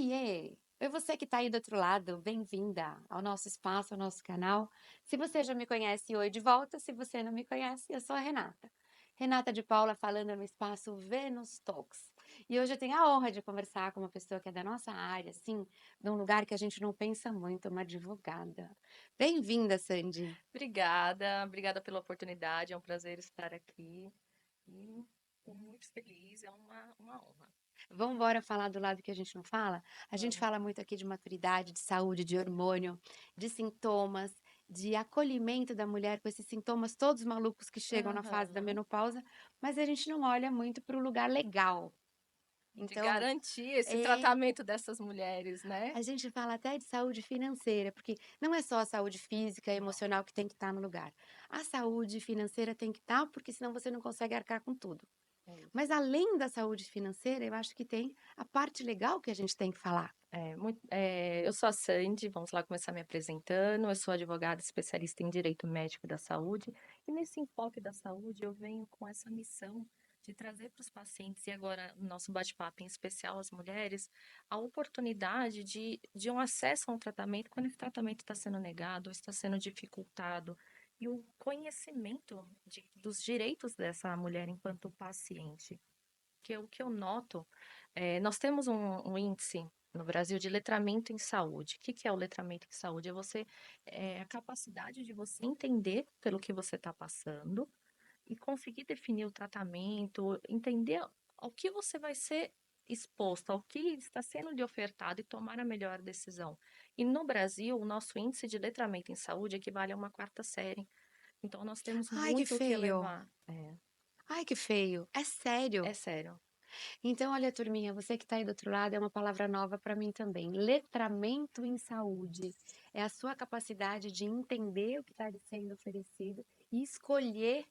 Oiê! Oi, você que está aí do outro lado, bem-vinda ao nosso espaço, ao nosso canal. Se você já me conhece, oi de volta. Se você não me conhece, eu sou a Renata. Renata de Paula falando no espaço Venus Talks. E hoje eu tenho a honra de conversar com uma pessoa que é da nossa área, assim, de um lugar que a gente não pensa muito, uma advogada. Bem-vinda, Sandy. Obrigada, obrigada pela oportunidade, é um prazer estar aqui e estou muito feliz, é uma honra. Vamos embora falar do lado que a gente não fala? A gente Vamos. fala muito aqui de maturidade, de saúde, de hormônio, de sintomas, de acolhimento da mulher com esses sintomas todos malucos que chegam na fase da Aham. menopausa, mas a gente não olha muito para o lugar legal. De Então, garantir esse é, tratamento dessas mulheres, né? a gente fala até de saúde financeira, porque não é só a saúde física e Não, emocional que tem que estar no lugar. A saúde financeira tem que estar, porque senão você não consegue arcar com tudo. é isso. Mas além da saúde financeira, eu acho que tem a parte legal que a gente tem que falar. Eu sou a Sandy, vamos lá começar me apresentando. Eu sou advogada especialista em direito médico da saúde, e nesse enfoque da saúde eu venho com essa missão de trazer para os pacientes, e agora no nosso bate-papo, em especial as mulheres, a oportunidade de um acesso a um tratamento quando esse tratamento está sendo negado ou está sendo dificultado, e o conhecimento dos direitos dessa mulher enquanto paciente. Que o que eu noto, nós temos um índice no Brasil de letramento em saúde. O que que é o letramento em saúde? É a capacidade de você entender pelo que você está passando e conseguir definir o tratamento, entender ao que você vai ser exposto, ao que está sendo lhe ofertado e tomar a melhor decisão. E no Brasil, o nosso índice de letramento em saúde equivale a uma quarta série. Então, nós temos Ai, que muito o que feio. elevar. Ai, que feio. É É sério. sério. Então, olha, turminha, você que está aí do outro lado, é uma palavra nova para mim também. Letramento em saúde. É a sua capacidade de entender o que está lhe sendo oferecido e escolher.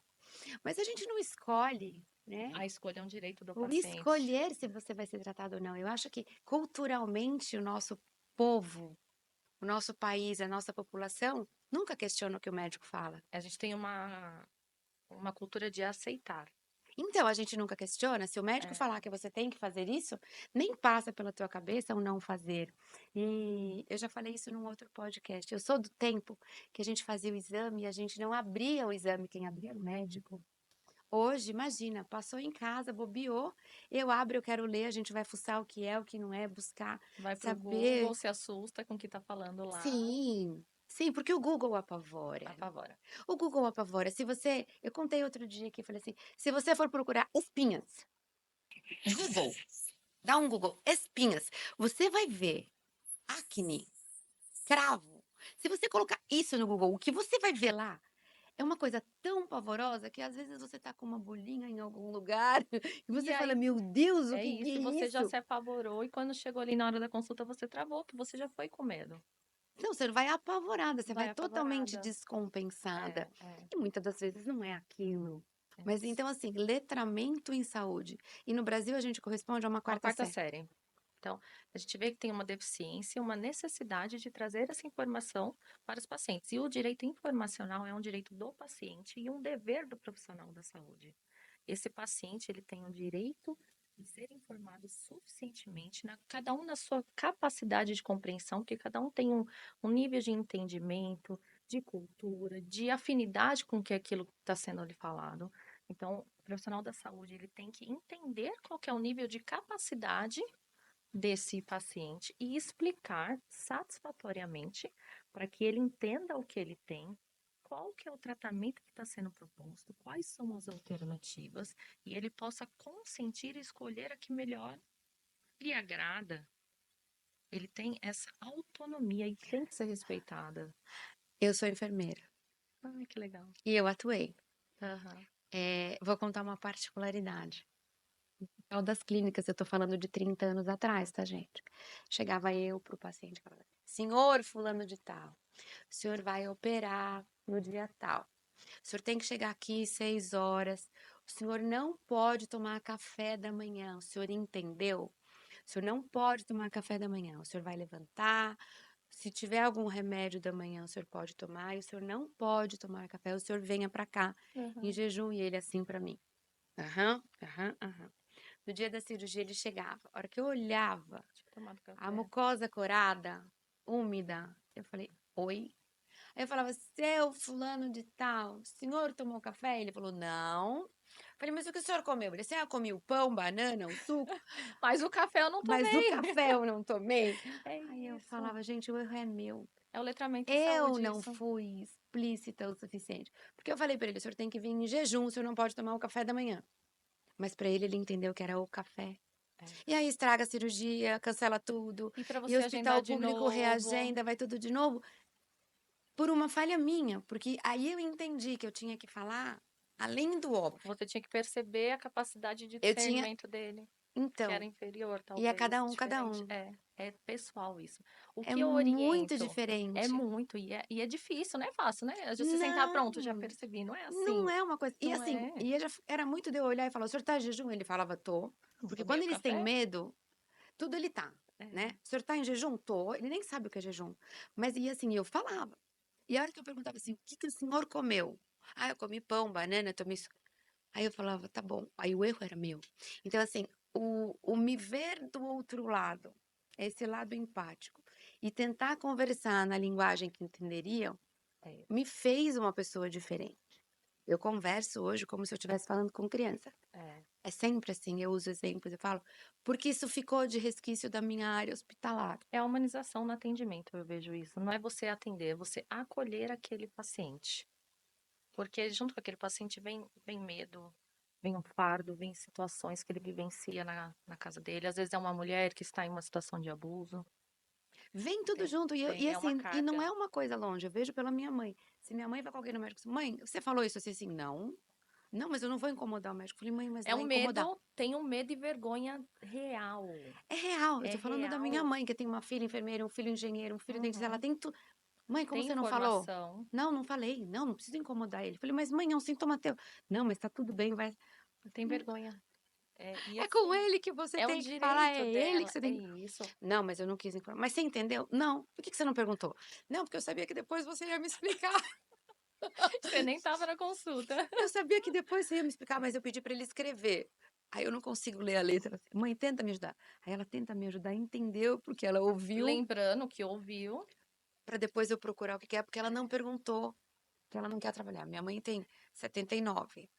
Mas a gente não escolhe, né? A escolha é um direito do O paciente. escolher se você vai ser tratado ou não. Eu acho que culturalmente o nosso povo, o nosso país, a nossa população nunca questiona o que o médico fala. A gente tem uma cultura de aceitar. Então, a gente nunca questiona, se o médico É, falar que você tem que fazer isso, nem passa pela tua cabeça o não fazer. E eu já falei isso num outro podcast. Eu sou do tempo que a gente fazia o exame e a gente não abria o exame, quem abria era o médico. Hoje, imagina, passou em casa, bobeou, eu abro, eu quero ler, a gente vai fuçar o que não é, buscar, vai para o saber. Google, se assusta com o que está falando lá, Sim, sim, porque o Google apavora. apavora. O Google apavora. Se você, eu contei outro dia aqui, falei assim, se você for procurar espinhas, Google, dá um Google, espinhas. Você vai ver acne, cravo. Se você colocar isso no Google, o que você vai ver lá é uma coisa tão pavorosa que às vezes você tá com uma bolinha em algum lugar e E você fala: aí Meu Deus, o é que isso, e é você já isso? se apavorou, e quando chegou ali na hora da consulta, você travou, que você já foi com medo. Não, você vai apavorada, você vai Vai totalmente apavorada. descompensada. É, E muitas das vezes não é aquilo. é Mas isso. então, assim, letramento em saúde. E no Brasil a gente corresponde a uma Uma quarta quarta série. série. Então, a gente vê que tem uma deficiência, uma necessidade de trazer essa informação para os pacientes. E o direito informacional é um direito do paciente e um dever do profissional da saúde. Esse paciente, ele tem o direito de ser informado suficientemente, cada um na sua capacidade de compreensão, porque cada um tem um nível de entendimento, de cultura, de afinidade com que aquilo está sendo lhe falado. Então, o profissional da saúde, ele tem que entender qual que é o nível de capacidade desse paciente e explicar satisfatoriamente para que ele entenda o que ele tem, qual que é o tratamento que está sendo proposto, quais são as alternativas, e ele possa consentir e escolher a que melhor lhe agrada. Ele tem essa autonomia e tem que ser respeitada. Eu sou enfermeira Ai, que legal. e eu atuei. Aham. Vou contar uma particularidade. Tal das clínicas, eu tô falando de 30 anos atrás, tá, gente? Chegava eu pro paciente e falava: Senhor fulano de tal, o senhor vai operar no dia tal. O senhor tem que chegar aqui 6 horas. O senhor não pode tomar café da manhã. O senhor entendeu? O senhor não pode tomar café da manhã. O senhor vai levantar. Se tiver algum remédio da manhã, o senhor pode tomar. E o senhor não pode tomar café. O senhor venha para cá em Aham. jejum. E ele assim para mim. Aham, aham, aham. No dia da cirurgia ele chegava, a hora que eu olhava Tinha tomado a café. mucosa corada, úmida, eu falei: "Oi?". Aí eu falava: "Seu fulano de tal, o senhor tomou café?". Ele falou: "Não". Falei: "Mas o que o senhor comeu?". Ele: "Ah, eu comi o pão, banana, o suco, Mas o café eu não mas o tomei. café eu não tomei". É Aí eu isso. falava: "Gente, o erro é meu. É o letramento em Eu saúde não isso. fui explícita o suficiente". Porque eu falei pra ele: "O senhor tem que vir em jejum, o senhor não pode tomar o café da manhã". Mas pra ele, ele entendeu que era o café. É. E aí estraga a cirurgia, cancela tudo, E para e você agendar hospital de público novo, reagenda, vai tudo de novo, por uma falha minha, porque aí eu entendi que eu tinha que falar além do óbvio. você tinha que perceber a capacidade de Eu tinha discernimento dele, que era então, inferior, e é talvez, cada diferente. um. É pessoal isso. O É que eu muito oriento é diferente. muito, e é difícil, não é fácil, né? A gente se sentar, pronto, já Não, percebi, não é não assim, é uma coisa e não assim, é. e era muito de eu olhar e falar: "O senhor tá em jejum?". Ele falava: "Tô", Não porque tomei quando o eles têm café? medo, tudo ele tá, né. É. "O senhor tá em jejum?". "Tô", ele nem sabe o que é jejum. Mas e assim, eu falava. E a hora que eu perguntava assim: "O que que o senhor comeu?". "Ah, eu comi pão, banana, tomei isso". Aí eu falava: "Tá bom". Aí o erro era meu. Então assim, o me ver do outro lado, esse lado empático, e tentar conversar na linguagem que entenderiam, É, me fez uma pessoa diferente. Eu converso hoje como se eu estivesse falando com criança. é. É sempre assim, eu uso exemplos, eu falo, porque isso ficou de resquício da minha área hospitalar. É a humanização no atendimento, eu vejo isso. Não é você atender, é você acolher aquele paciente. Porque junto com aquele paciente vem medo, vem um fardo, vem situações que ele vivencia na casa dele. Às vezes é uma mulher que está em uma situação de abuso. Vem tudo Tem, junto e é uma assim, e não carga. é uma coisa longe, eu vejo pela minha mãe. Se minha mãe vai com alguém no médico, assim: "Mãe, você falou isso assim?". "Não". "Não, mas eu não vou incomodar o médico". Falei: "Mãe, mas É vai um incomodar". medo, tem um medo e vergonha real. É real, eu É tô falando da minha real. mãe, que tem uma filha enfermeira, um filho engenheiro, um filho dentista, ela Uhum. tem tudo. "Mãe, como Tem você não falou?". informação, "Não, não falei". "Não, não preciso incomodar ele". Falei: "Mas mãe, é um sintoma teu". "Não, mas tá tudo bem, vai". tem vergonha. É, e É com assim, ele que você é o tem que falar, direito é ele que dela, você é tem que. isso. "Não, mas eu não quis informar". "Mas você entendeu?". "Não". "Por que que você não perguntou?". "Não, porque eu sabia que depois você ia me explicar". Você nem estava na consulta. Eu sabia que depois você ia me explicar, mas eu pedi pra ele escrever. Aí eu não consigo ler a letra, assim: "Mãe, tenta me ajudar". Aí ela tenta me ajudar, entendeu, porque ela ouviu, Lembrando que ouviu. pra depois eu procurar o que que é, porque ela não perguntou, porque ela não quer atrapalhar. Minha mãe tem 79,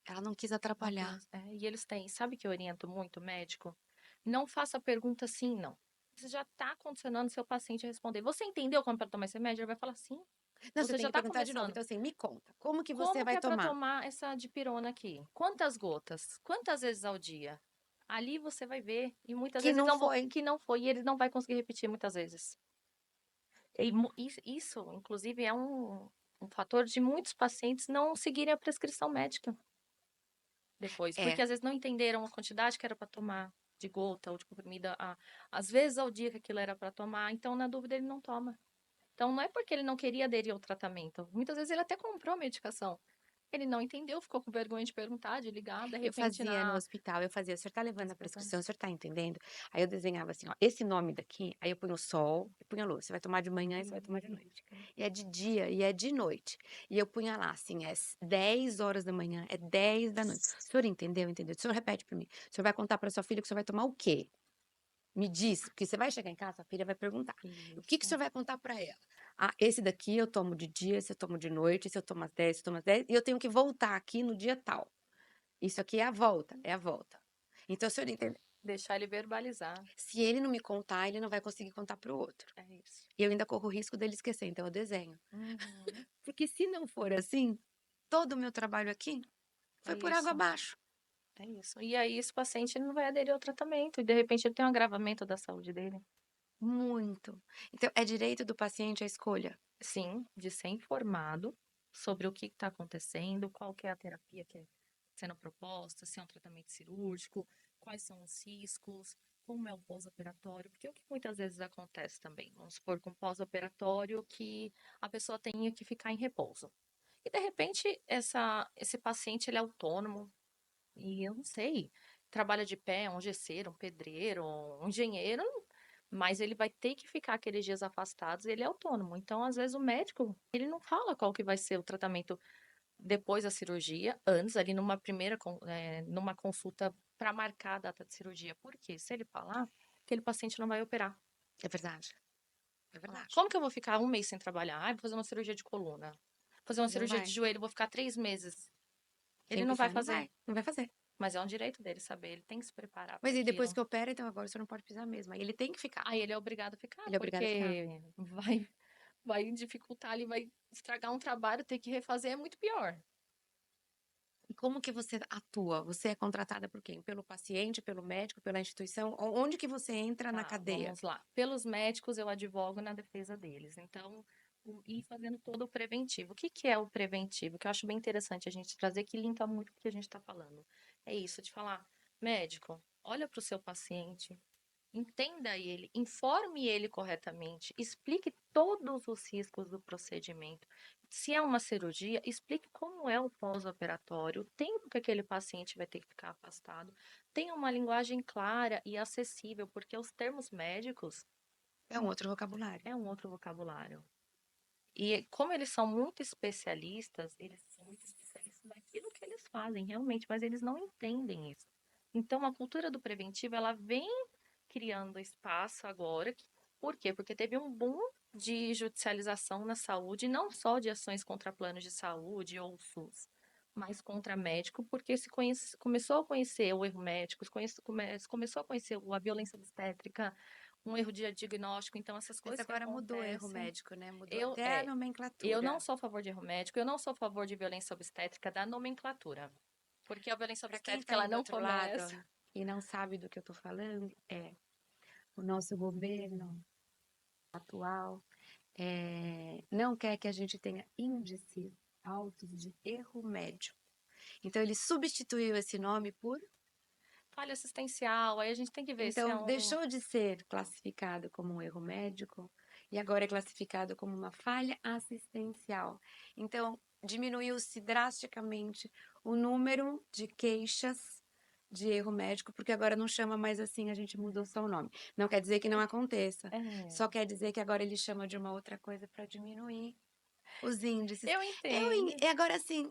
ela não quis Não atrapalhar. quis. É, e eles têm, sabe que eu oriento muito o médico? Não faça pergunta sim, não. Você já está condicionando seu paciente a responder. Você entendeu como é para tomar esse remédio? Ele vai falar sim. Não, você Você tem já que está perguntar de novo. começando. Então assim, me conta, como que você Como que vai é para tomar? tomar essa dipirona aqui? Quantas gotas? Quantas vezes ao dia? Ali você vai ver. E muitas Que vezes não não vão, foi. que não foi, e eles não vai conseguir repetir muitas vezes. E isso, inclusive, é um fator de muitos pacientes não seguirem a prescrição médica depois, porque É, às vezes não entenderam a quantidade que era para tomar de gota ou de comprimido, às vezes ao dia que aquilo era para tomar, então na dúvida ele não toma. Então não é porque ele não queria aderir ao tratamento, muitas vezes ele até comprou a medicação. Ele não entendeu, ficou com vergonha de perguntar, de ligar, de eu repente fazia no na hospital, eu fazia: "O senhor tá levando nas a platanas. prescrição, o senhor tá entendendo?". Aí eu desenhava assim, ó, esse nome daqui, aí eu punha o sol e punha a lua, você vai tomar de manhã e você vai tomar de noite. E é de dia e é de noite. E eu punha lá assim, é 10 horas da manhã, é 10 da noite. "O senhor entendeu? Entendeu". "O senhor repete pra mim, o senhor vai contar pra sua filha que o senhor vai tomar o quê? Me diz", porque você vai chegar em casa, a filha vai perguntar: "O que que o Isso. senhor vai contar pra ela?". "Ah, esse daqui eu tomo de dia, esse eu tomo de noite, esse eu tomo às 10, esse eu tomo às 10 e eu tenho que voltar aqui no dia tal. Isso aqui é a volta, é a volta". Então, se ele entender, Deixar ele verbalizar. se ele não me contar, ele não vai conseguir contar para o outro. É isso. E eu ainda corro o risco dele esquecer, então eu desenho. Uhum. Porque se não for assim, todo o meu trabalho aqui É foi por água isso. abaixo. É isso. E aí esse paciente ele não vai aderir ao tratamento e de repente ele tem um agravamento da saúde dele. Muito. Então, é direito do paciente a escolha. Sim, de ser informado sobre o que está acontecendo, qual que é a terapia que é sendo proposta, se é um tratamento cirúrgico, quais são os riscos, como é o pós-operatório, porque o que muitas vezes acontece também, vamos supor, com pós-operatório que a pessoa tenha que ficar em repouso. E de repente esse paciente ele é autônomo e eu não sei, trabalha de pé, um gesseiro, um pedreiro, um engenheiro, mas ele vai ter que ficar aqueles dias afastados e ele é autônomo. Então, às vezes, o médico, ele não fala qual que vai ser o tratamento depois da cirurgia, antes, ali numa consulta para marcar a data de cirurgia. Por quê? Se ele falar, aquele paciente não vai operar. É verdade, é Ah, verdade. como que eu vou ficar um mês sem trabalhar? Vou fazer uma cirurgia de coluna. Vou fazer uma Não cirurgia de vai. joelho, vou ficar 3 meses. Ele Sem não vai pisar, não fazer. vai, não vai fazer. Mas é um direito dele saber, ele tem que se preparar para Mas e depois aquilo. que opera, então agora você não pode pisar mesmo, aí ele tem que ficar, Aí ele é obrigado a ficar, ele é obrigado a ficar. porque vai dificultar ali, vai estragar um trabalho, ter que refazer é muito pior. E como que você atua? Você é contratada por quem? Pelo paciente, pelo médico, pela instituição? Onde que você entra na Tá, cadeia? vamos lá. Pelos médicos, eu advogo na defesa deles. Então, e fazendo todo o preventivo. O que que é o preventivo? Que eu acho bem interessante a gente trazer, que linka muito com o que a gente está falando. É isso, de falar, médico, olha para o seu paciente, entenda ele, informe ele corretamente, explique todos os riscos do procedimento. Se é uma cirurgia, explique como é o pós-operatório, o tempo que aquele paciente vai ter que ficar afastado. Tenha uma linguagem clara e acessível, porque os termos médicos É um outro vocabulário. é um outro vocabulário. E como eles são muito especialistas, eles são muito especialistas naquilo que eles fazem, realmente, mas eles não entendem isso. Então, a cultura do preventivo, ela vem criando espaço agora. Por quê? Porque teve um boom de judicialização na saúde, não só de ações contra planos de saúde ou SUS, mas contra médico, porque começou a conhecer o erro médico, começou a conhecer a violência obstétrica, um erro de diagnóstico, então essas Mas coisas que agora mudou o erro acontecem. médico, né? Mudou Eu, até a é, eu não nomenclatura. sou a favor de erro médico, eu não sou a favor de violência obstétrica da nomenclatura, porque a violência Para quem obstétrica está ela aí do não outro lado começa. e não sabe do que eu estou falando, o nosso governo atual não quer que a gente tenha índices altos de erro médico. Então ele substituiu esse nome por. Falha assistencial, aí a gente tem que ver se é Então um. deixou de ser classificado como um erro médico e agora é classificado como uma falha assistencial. Então diminuiu-se drasticamente o número de queixas de erro médico, porque agora não chama mais assim, a gente mudou só o nome. Não quer dizer que não aconteça, É, só quer dizer que agora ele chama de uma outra coisa para diminuir os índices. eu entendo. Agora assim,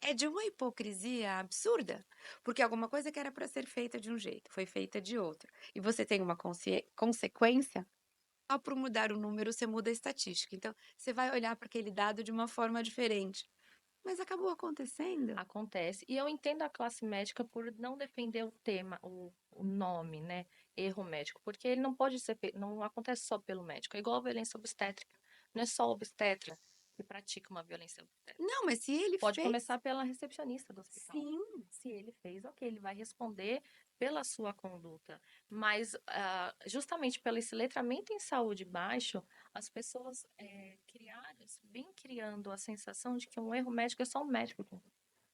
é de uma hipocrisia absurda, porque alguma coisa que era para ser feita de um jeito, foi feita de outro. E você tem uma consequência, só por mudar o número, você muda a estatística. Então, você vai olhar para aquele dado de uma forma diferente. Mas acabou acontecendo. Acontece. E eu entendo a classe médica por não defender o tema, o nome, né? Erro médico, porque ele não pode ser, não acontece só pelo médico. É igual a violência obstétrica. Não é só o obstetra que pratica uma violência obstétrica. Não, mas se ele Pode fez, começar pela recepcionista do hospital. sim. Se ele fez, ok, ele vai responder pela sua conduta. Mas, justamente pelo esse letramento em saúde baixo, as pessoas vêm criando a sensação de que um erro médico é só um médico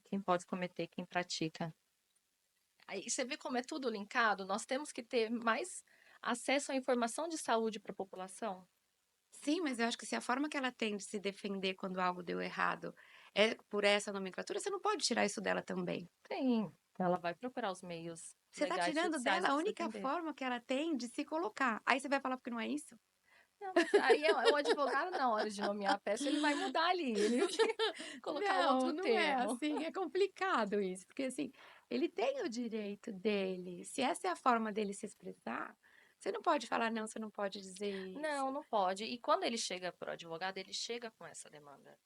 quem pode cometer, quem pratica. Aí você vê como é tudo linkado? Nós temos que ter mais acesso à informação de saúde para a população? Sim, mas eu acho que se a forma que ela tem de se defender quando algo deu errado é por essa nomenclatura, você não pode tirar isso dela também. Tem. Ela vai procurar os meios Você está legais tirando judiciais dela a para se única defender. forma que ela tem de se colocar. Aí você vai falar porque não é isso? Não, mas aí é o advogado, na hora de nomear a peça, ele vai mudar ali, ele vai colocar um Não, outro não é termo. assim, é complicado isso, porque assim, ele tem o direito dele. Se essa é a forma dele se expressar, você não pode falar, não, você não pode dizer isso. Não, não pode. E quando ele chega para o advogado, ele chega com essa demanda.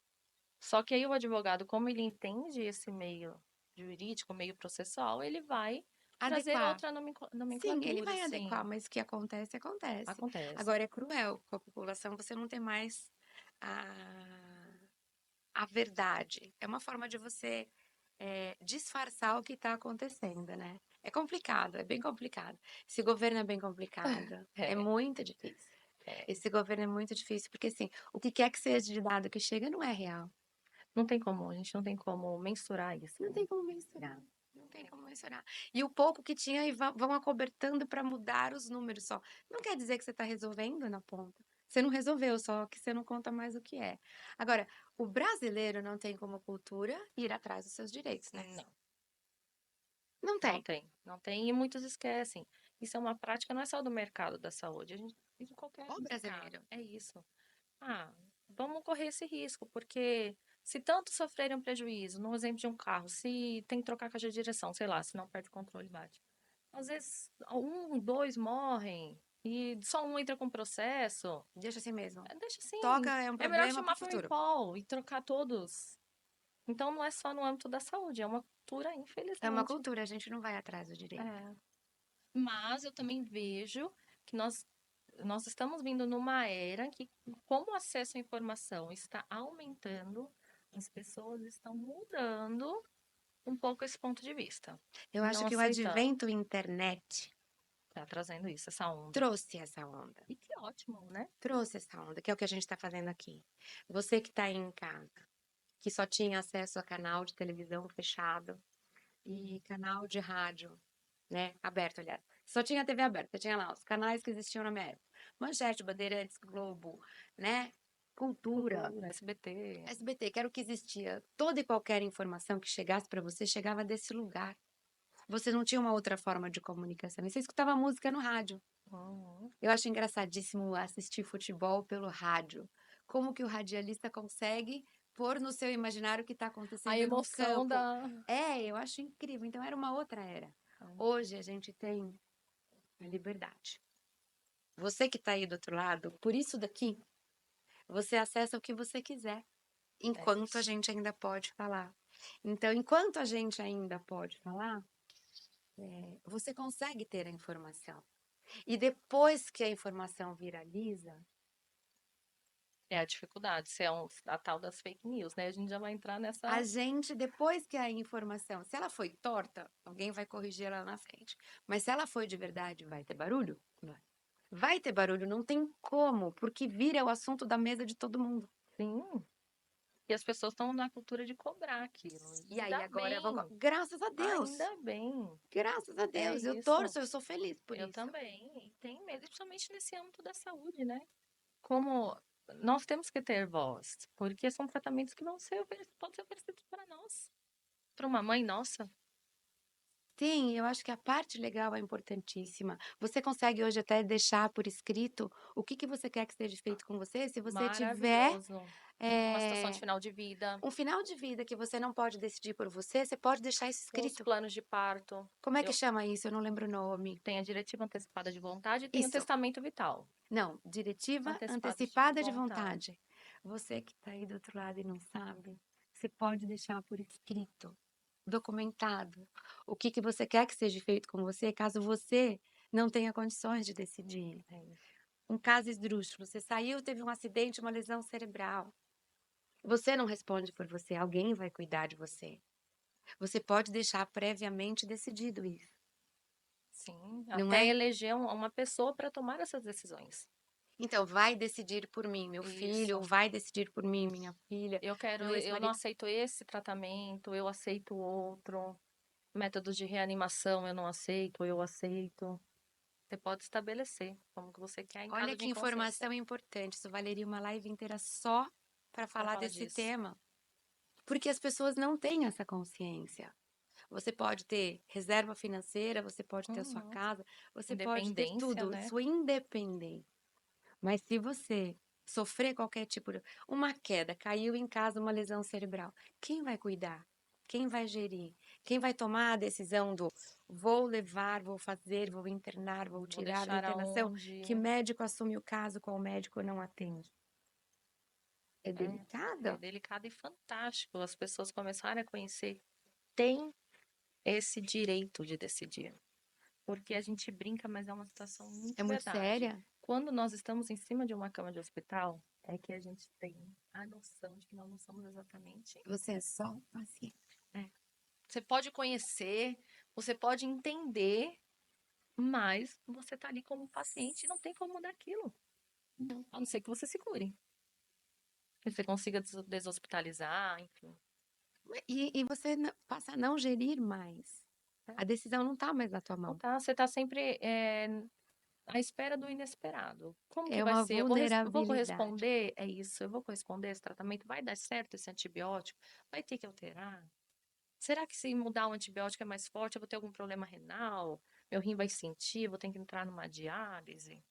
Só que aí o advogado, como ele entende esse meio jurídico, meio processual, ele vai trazer Adequar. outra Sim, ele nomenclatura, vai adequar, sim. mas o que acontece, acontece. Acontece. Agora é cruel com a população você não ter mais a verdade. É uma forma de você disfarçar o que está acontecendo, né? É complicado, é bem complicado. Esse governo é bem complicado, é É, muito difícil. é. Esse governo é muito difícil, porque assim, o que quer que seja de dado que chega não é real. Não tem como, a gente não tem como mensurar isso, Não né? tem como mensurar. Não Não tem tem como como. mensurar. E o pouco que tinha e vão acobertando para mudar os números só. Não quer dizer que você está resolvendo na ponta. Você não resolveu, só que você não conta mais o que é. Agora, o brasileiro não tem como cultura ir atrás dos seus direitos, né? Não, Não não tem. tem. Não tem e muitos esquecem. Isso é uma prática, não é só do mercado da saúde, a gente, em qualquer O mercado. brasileiro. É isso. Ah, vamos correr esse risco, porque Se tanto sofrerem um prejuízo, no exemplo de um carro, se tem que trocar a caixa de direção, sei lá, se não perde o controle e bate. Às vezes, um, dois morrem e só um entra com processo. Deixa assim mesmo. Deixa assim. Toca, é um É melhor problema para o chamar para o futuro. recall e trocar todos. Então, não é só no âmbito da saúde, é uma cultura, É uma infelizmente. cultura, a gente não vai atrás do direito. É. Mas eu também vejo que nós estamos vindo numa era que, como o acesso à informação está aumentando, as pessoas estão mudando um pouco esse ponto de vista. Eu acho Não que o aceitando. advento internet Tá trazendo isso, essa onda. trouxe essa onda. E que ótimo, né? Trouxe essa onda, que é o que a gente está fazendo aqui. Você que está aí em casa, que só tinha acesso a canal de televisão fechado e canal de rádio, né, aberto, aliás. Só tinha TV aberta, tinha lá os canais que existiam na minha época. Manchete, Bandeirantes, Globo, né, Cultura, Cultura, SBT. SBT, que era o que existia. Toda e qualquer informação que chegasse para você chegava desse lugar. Você não tinha uma outra forma de comunicação. E você escutava música no rádio. Uhum. Eu acho engraçadíssimo assistir futebol pelo rádio. Como que o radialista consegue pôr no seu imaginário o que está A acontecendo no emoção campo? da. É, eu acho incrível. Então era uma outra era. Hoje a gente tem a liberdade. Você que está aí do outro lado, por isso daqui, você acessa o que você quiser, É enquanto a isso. gente ainda pode falar. Então, enquanto a gente ainda pode falar, você consegue ter a informação. E depois que a informação viraliza, É a dificuldade, se é a tal das fake news, né? A gente já vai entrar a nessa. gente, depois que a informação, se ela foi torta, alguém vai corrigir ela na frente. Mas se ela foi de verdade, vai ter barulho? Vai. Vai ter barulho, não tem como, porque vira o assunto da mesa de todo mundo. Sim. E as pessoas estão na cultura de cobrar aquilo. E aí Ainda agora, bem, graças a Deus, ainda bem. graças a É Deus, eu isso. torço, eu sou feliz por Eu isso. também. E tem mesmo, principalmente nesse âmbito da saúde, né? Como nós temos que ter voz, porque são tratamentos que vão ser podem ser oferecidos para nós. Para uma mãe nossa, Sim, eu acho que a parte legal é importantíssima. Você consegue hoje até deixar por escrito o que que você quer que seja feito com você, se você tiver maravilhoso. Uma situação de eh, final de vida, um final de vida que você não pode decidir por você, você pode deixar isso com os escrito. planos de parto. Como é que Eu chama isso? Eu não lembro o nome. tenho a diretiva antecipada de vontade e tenho o Isso. testamento vital. Não, diretiva Antecipado de antecipada de vontade. vontade. Você que está aí do outro lado e não sabe, você pode deixar por escrito, documentado, o que que você quer que seja feito com você, caso você não tenha condições de decidir. É isso. Um caso esdrúxulo, você saiu, teve um acidente, uma lesão cerebral. Você não responde por você, alguém vai cuidar de você. Você pode deixar previamente decidido isso, Sim, não até é? eleger uma pessoa para tomar essas decisões. Então, vai decidir por mim, meu filho, ou Isso. vai decidir por mim, minha filha, meu Eu não ex-marido. aceito esse tratamento, eu aceito outro. Métodos de reanimação eu não aceito, eu aceito. Você pode estabelecer como que você quer em Olha caso de que inconsciência informação importante, isso valeria uma live inteira só para para falar falar desse disso. tema, porque as pessoas não têm essa consciência. Você pode ter reserva financeira, você pode ter a sua Uhum. casa, você pode ter Independência, tudo, né? sua independência. Mas se você sofrer qualquer tipo de uma queda, caiu em casa uma lesão cerebral, quem vai cuidar? Quem vai gerir? Quem vai tomar a decisão do vou levar, vou fazer, vou internar, vou Vou tirar da deixar internação? Que aonde. médico assume o caso, qual médico não atende? É É delicado? delicado e fantástico as pessoas começarem a conhecer. Tem esse direito de decidir. Porque a gente brinca, mas é uma situação É muito muito verdade. séria? Quando nós estamos em cima de uma cama de hospital, é que a gente tem a noção de que nós não somos exatamente. Você é só um paciente. É. Você pode conhecer, você pode entender, mas você está ali como paciente e não tem como mudar aquilo. A não ser que você se cure. Que você consiga deshospitalizar, enfim. E você passa a não gerir mais. É. A decisão não está mais na tua Então mão. tá, você está sempre à espera do inesperado. Como que É vai uma ser? Eu vou vulnerabilidade. corresponder? É isso, eu vou corresponder a esse tratamento? Vai dar certo esse antibiótico? Vai ter que alterar? Será que se mudar o antibiótico é mais forte, eu vou ter algum problema renal? Meu rim vai sentir, vou ter que entrar numa diálise?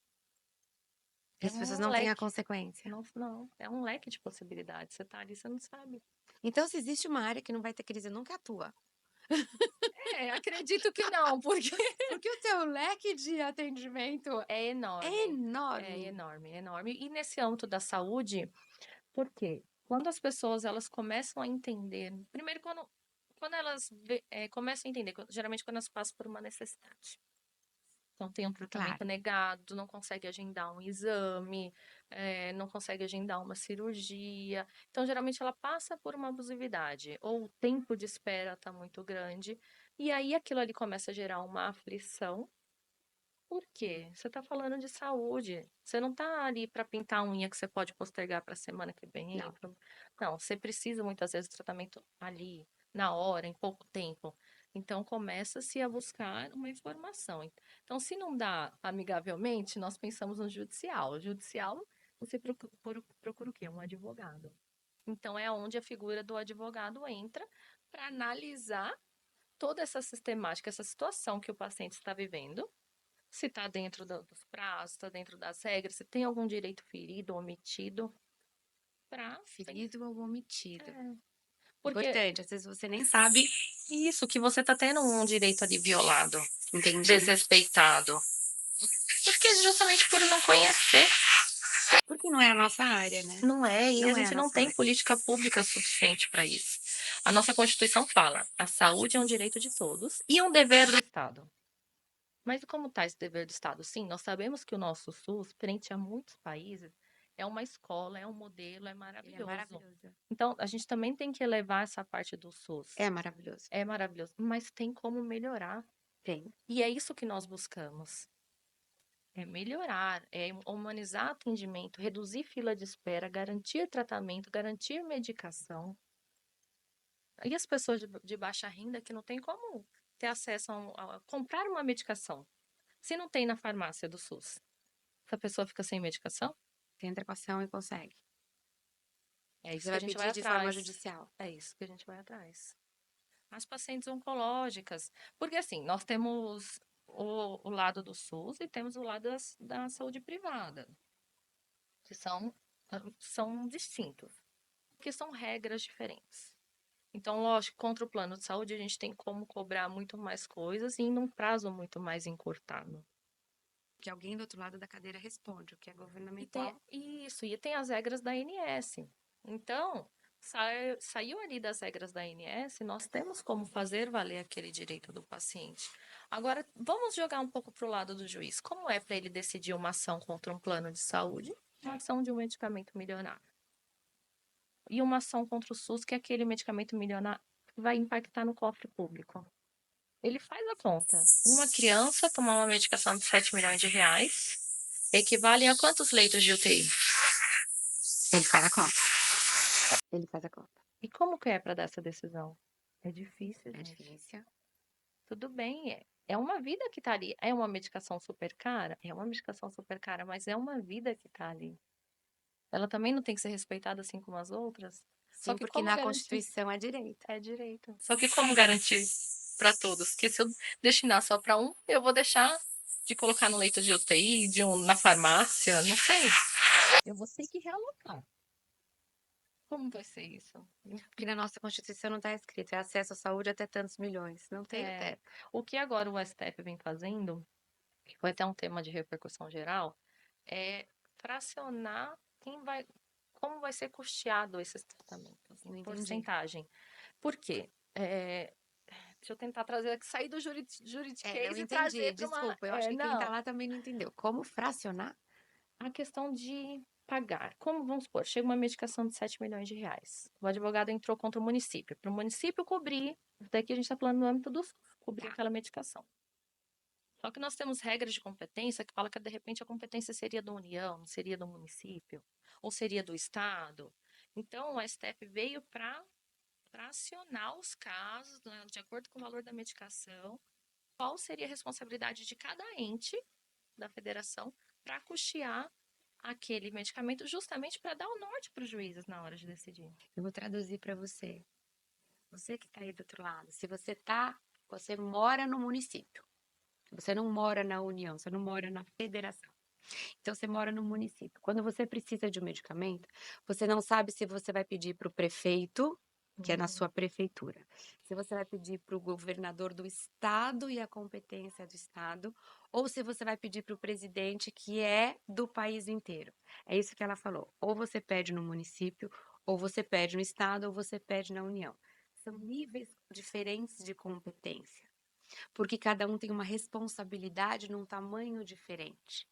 E É as pessoas um não têm a leque. consequência. Não, é um leque de possibilidades. Você tá ali, você não sabe. Então, se existe uma área que não vai ter crise nunca, é a tua. É, acredito que não, porque Porque o teu leque de atendimento é é enorme. É enorme. enorme, é enorme. E nesse âmbito da saúde, por quê? Quando as pessoas elas começam a entender, primeiro quando elas começam a entender, geralmente quando elas passam por uma necessidade. Então tem um Claro, tratamento negado, não consegue agendar um exame, não consegue agendar uma cirurgia. Então, geralmente, ela passa por uma abusividade, ou o tempo de espera está muito grande, e aí aquilo ali começa a gerar uma aflição. Por quê? Você está falando de saúde. Você não está ali para pintar a unha que você pode postergar para a semana que vem. não. Não, você precisa muitas vezes do tratamento ali, na hora, em pouco tempo. Então começa-se a buscar uma informação. Então, se não dá amigavelmente, nós pensamos no judicial. O judicial, você procura o quê? Um advogado. Então, é onde a figura do advogado entra para analisar toda essa sistemática, essa situação que o paciente está vivendo, se está dentro dos prazos, está dentro das regras, se tem algum direito ferido, omitido, para Ferido ou omitido. porque Importante, às vezes você nem sabe. isso, que você está tendo um direito ali violado, Entendi. desrespeitado. Porque justamente por não conhecer. Porque não é a nossa área, né? Não é, e Não a é a gente não nossa tem área. política pública suficiente para isso. A nossa Constituição fala: a saúde é um direito de todos e um dever do Estado. Mas como está esse dever do Estado? Sim, nós sabemos que o nosso SUS, frente a muitos países, é uma escola, é um modelo, é Ele é maravilhoso. maravilhoso. Então, a gente também tem que elevar essa parte do SUS. É maravilhoso. É maravilhoso, mas tem como melhorar. Tem. E é isso que nós buscamos. É melhorar, é humanizar atendimento, reduzir fila de espera, garantir tratamento, garantir medicação. E as pessoas de baixa renda que não têm como ter acesso a comprar uma medicação. Se não tem na farmácia do SUS, essa pessoa fica sem medicação? Tem adequação e consegue. É isso Você que a vai gente vai pedir de forma atrás. judicial. É isso que a gente vai atrás. As pacientes oncológicas. Porque assim, nós temos o lado do SUS e temos o lado da saúde privada, que são distintos, porque são regras diferentes. Então, lógico, contra o plano de saúde, a gente tem como cobrar muito mais coisas e em um prazo muito mais encurtado. Que alguém do outro lado da cadeira responde, o que é E tem governamental. isso, e tem as regras da ANS. Então, saiu ali das regras da ANS, nós temos como fazer valer aquele direito do paciente. Agora, vamos jogar um pouco para o lado do juiz. Como é para ele decidir uma ação contra um plano de saúde, uma ação de um medicamento milionário? E uma ação contra o SUS, que é aquele medicamento milionário que vai impactar no cofre público. Ele faz a conta. Uma criança tomar uma medicação de 7 milhões de reais equivale a quantos leitos de UTI? Ele faz a conta. Ele faz a conta. E como que é para dar essa decisão? É difícil, É gente. difícil. Tudo bem, é uma vida que tá ali. É uma medicação super cara? É uma medicação super cara, mas é uma vida que tá ali. Ela também não tem que ser respeitada assim como as outras? Só Sim, que porque como na garantir? Constituição é direito. É direito. Só que como garantir para todos? Que se eu destinar só para um, eu vou deixar de colocar no leito de UTI, na farmácia, não sei. Eu vou ter que realocar. Como vai ser isso? Porque na nossa Constituição não está escrito, é acesso à saúde até tantos milhões. Não tem o É, teto. o que agora o STF vem fazendo, que foi até um tema de repercussão geral, é fracionar como vai ser custeado esses tratamentos, em Não entendi. porcentagem. Por quê? Deixa eu tentar sair do Não juridiquês e entendi. trazer para uma. Desculpa, eu acho que quem tá Não, lá também não entendeu. Como fracionar? a questão de pagar. Como, vamos supor, chega uma medicação de 7 milhões de reais. O advogado entrou contra o município, para o município cobrir, daqui a gente está falando no âmbito do SUS, cobrir Tá. aquela medicação. Só que nós temos regras de competência que fala que, de repente, a competência seria da União, não seria do município, ou seria do Estado. Então, o STF veio para acionar os casos, né, de acordo com o valor da medicação, qual seria a responsabilidade de cada ente da federação para custear aquele medicamento, justamente para dar o norte para os juízes na hora de decidir. Eu vou traduzir para você. Você que tá aí do outro lado. Se você mora no município. Você não mora na União, você não mora na federação. Então você mora no município. Quando você precisa de um medicamento, você não sabe se você vai pedir para o prefeito, que é na Uhum. sua prefeitura, se você vai pedir para o governador do estado e a competência do estado, ou se você vai pedir para o presidente, que é do país inteiro. É isso que ela falou. Ou você pede no município, ou você pede no estado, ou você pede na União. São níveis diferentes de competência, porque cada um tem uma responsabilidade num tamanho diferente.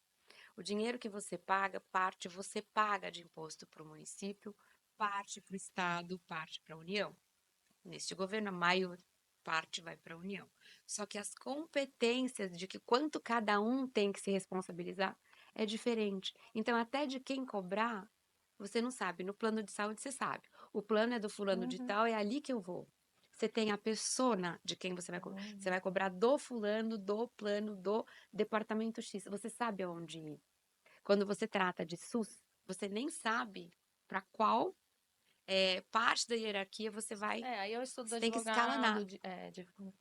O dinheiro que você paga, parte você paga de imposto para o município, parte para o estado, parte para a União. Neste governo, a maior parte vai para a União. Só que as competências de que quanto cada um tem que se responsabilizar é diferente. Então, até de quem cobrar, você não sabe. No plano de saúde, você sabe. O plano é do fulano de Uhum. tal, é ali que eu vou. Você tem a persona de quem você vai cobrar. Você Uhum. vai cobrar do fulano, do plano, do departamento X. Você sabe aonde ir. Quando você trata de SUS, você nem sabe para qual parte da hierarquia Aí eu estudo você tem que escalonar. advogado,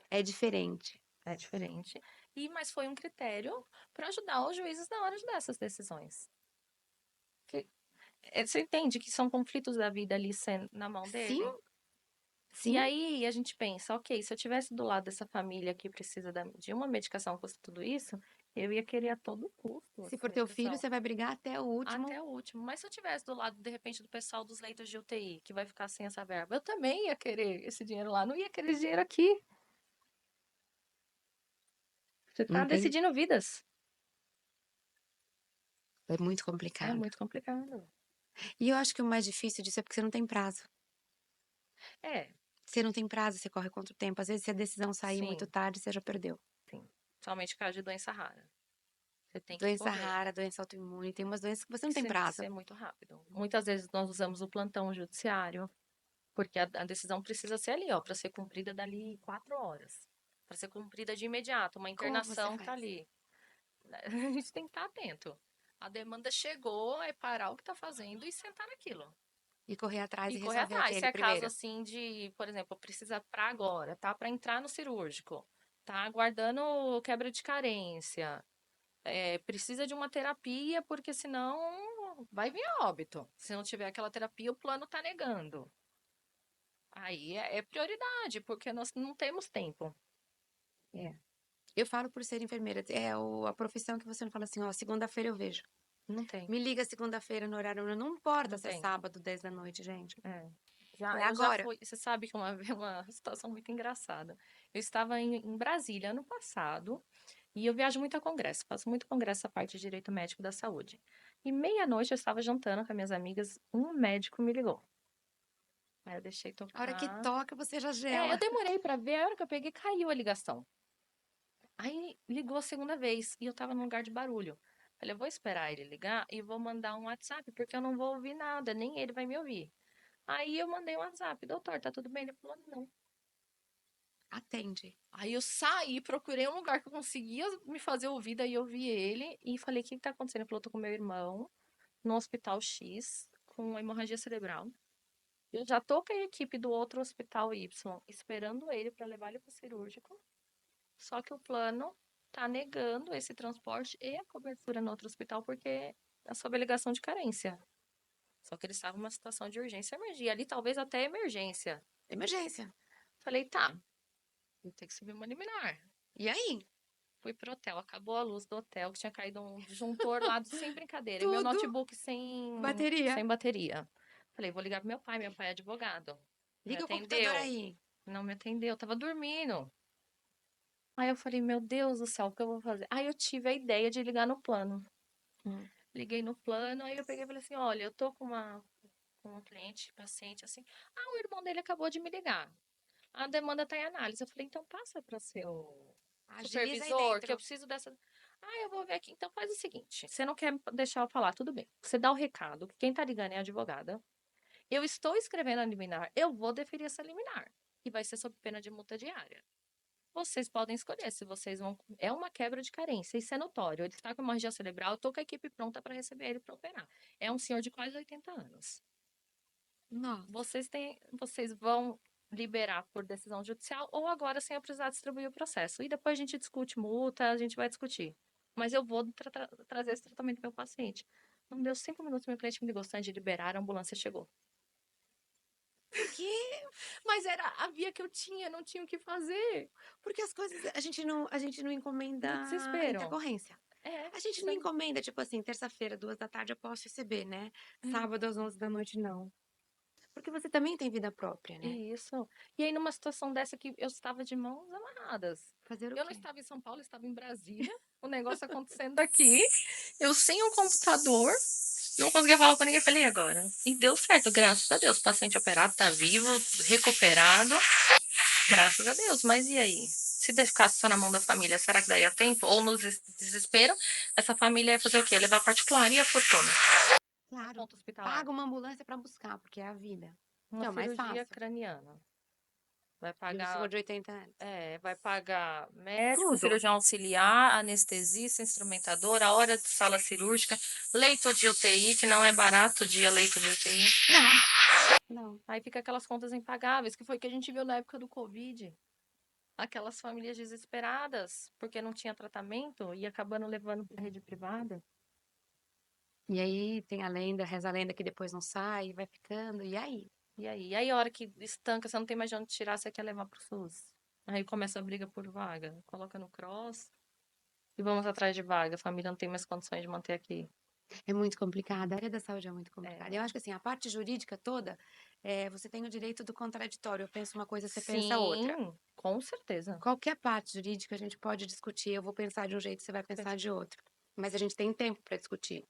É diferente. é diferente. Mas foi um critério para ajudar os juízes na hora de dar essas decisões. Que, você entende que são conflitos da vida ali sendo na mão Sim, dele? E sim. aí a gente pensa, ok, se eu tivesse do lado dessa família que precisa de uma medicação que custa tudo isso, eu ia querer a todo custo Se essa for teu filho, medicação. você vai brigar até o último. Até o último. Mas se eu tivesse do lado, de repente, do pessoal dos leitos de UTI, que vai ficar sem essa verba, eu também ia querer esse dinheiro lá, não ia querer esse dinheiro aqui. Você tá Não tem. decidindo vidas. É muito É complicado. muito complicado. E eu acho que o mais difícil disso é porque você não tem prazo. É, Você não tem prazo, você corre contra o tempo. Às vezes, se a decisão sair muito sim, tarde, você já perdeu. sim. Somente caso de doença rara. Você tem que Doença correr. rara, doença autoimune, tem umas doenças que você Tem não que tem prazo. ser muito rápido. Muitas vezes nós usamos o plantão judiciário, porque a decisão precisa ser ali, ó, para ser cumprida dali 4 horas. Para ser cumprida de imediato. Uma Como você internação tá faz? ali. A gente tem que estar atento. A demanda chegou, é parar o que está fazendo e sentar naquilo. E correr atrás E e correr resolver atrás. Se aquele é caso primeiro. assim de, por exemplo, precisa para agora, tá? Para entrar no cirúrgico, tá aguardando quebra de carência, precisa de uma terapia, porque senão vai vir a óbito. Se não tiver aquela terapia, o plano tá negando. Aí é prioridade, porque nós não temos tempo. É. Eu falo por ser enfermeira. É a profissão que você não fala assim, ó, segunda-feira eu vejo. Não tem, Me liga segunda-feira no horário, não importa não se é tem. sábado, 10 da noite, gente. É. É Eu já agora. fui. Você sabe que uma, uma situação muito engraçada. Eu estava em Brasília ano passado e eu viajo muito a congresso, faço muito congresso a parte de direito médico da saúde. E meia-noite eu estava jantando com as minhas amigas, um médico me ligou. Aí eu deixei A hora que tocar. toca, você já Eu gela. demorei para ver, a hora que eu peguei, caiu a ligação. Aí ligou a segunda vez e eu estava num lugar de barulho. Falei, eu vou esperar ele ligar e vou mandar um WhatsApp, porque eu não vou ouvir nada, nem ele vai me ouvir. Aí eu mandei um WhatsApp, doutor, tá tudo bem? Ele falou, não. Atende. Aí eu saí, procurei um lugar que eu conseguia me fazer ouvir, daí eu vi ele e falei, o que que tá acontecendo? Ele falou, tô com meu irmão no hospital X, com hemorragia cerebral. Eu já tô com a equipe do outro hospital Y, esperando ele para levar ele pro cirúrgico. Só que o plano tá negando esse transporte e a cobertura no outro hospital porque é sob alegação de carência. Só que eles estavam numa situação de urgência e emergência. Ali talvez até emergência. Emergência. Falei, tá, vou ter que subir uma liminar. E aí? Fui pro hotel, acabou a luz do hotel, que tinha caído um disjuntor lá, sem brincadeira. E meu Tudo. notebook Bateria. sem bateria. Falei, vou ligar pro meu pai é advogado. Me Liga o computador atendeu? aí. Não me atendeu, tava dormindo. Aí eu falei, meu Deus do céu, o que eu vou fazer? Aí eu tive a ideia de ligar no plano. Hum. Liguei no plano, aí eu peguei e falei assim, olha, eu tô com um cliente, paciente, assim. Ah, o irmão dele acabou de me ligar. A demanda tá em análise. Eu falei, então passa para seu Agiliza aí supervisor, que eu dentro. preciso dessa. Ah, eu vou ver aqui. Então faz o seguinte: você não quer deixar eu falar, tudo bem. Você dá o recado, que quem tá ligando é a advogada. Eu estou escrevendo a liminar, eu vou deferir essa liminar. E vai ser sob pena de multa diária. Vocês podem escolher se vocês vão. É uma quebra de carência, isso é notório. Ele está com hemorragia cerebral, eu tô com a equipe pronta para receber ele para operar. É um senhor de quase 80 anos. Nossa. Vocês vão liberar por decisão judicial ou agora sem eu precisar distribuir o processo. E depois a gente discute multa, a gente vai discutir. mas eu vou trazer esse tratamento pro meu paciente. Não deu 5 minutos, meu cliente me ligou, Sandy, liberaram, a ambulância chegou. Por quê? Mas era a via que eu tinha, não tinha o que fazer. Porque as coisas a gente não encomenda No desespero. intercorrência. É, A gente não você encomenda, tipo assim, terça-feira, 2 da tarde eu posso receber, né? hum, Sábado às 11 da noite, não. Porque você também tem vida própria, né? isso. E aí numa situação dessa que eu estava de mãos amarradas. Fazer o Eu não quê? estava em São Paulo, eu estava em Brasília, o negócio acontecendo aqui, eu sem um computador, não conseguia falar com ninguém, falei, "E agora?" E deu certo, graças a Deus, o paciente operado tá vivo, recuperado, graças a Deus, mas e aí? Se ficasse só na mão da família, será que daria tempo? Ou no desespero, essa família ia fazer o quê? Levar particular e a fortuna? A Claro, conta hospitalar. paga uma ambulância pra buscar, porque é a vida. Uma Que é o mais cirurgia fácil. craniana. Vai De um senhor pagar de 80 anos. vai pagar médico, Tudo. cirurgião auxiliar, anestesista, instrumentador, a hora de sala cirúrgica, leito de UTI, que não é barato o dia leito de UTI. Não. Aí fica aquelas contas impagáveis, que foi o que a gente viu na época do Covid. Aquelas famílias desesperadas, porque não tinha tratamento e acabando levando para rede privada. E aí tem a lenda, reza a lenda que depois não sai, vai ficando. E aí? E aí? E aí a hora que estanca, você não tem mais de onde tirar, você quer levar pro SUS. Aí começa a briga por vaga. Coloca no cross e vamos atrás de vaga. A família não tem mais condições de manter aqui. É muito complicado. A área da saúde é muito complicada. Eu É. acho que assim, a parte jurídica toda, você tem o direito do contraditório. Eu penso uma coisa, você pensa outra. Sim, com certeza. Qualquer parte jurídica a gente pode discutir. Eu vou pensar de um jeito, você vai pensar de outro. Mas a gente tem tempo para discutir.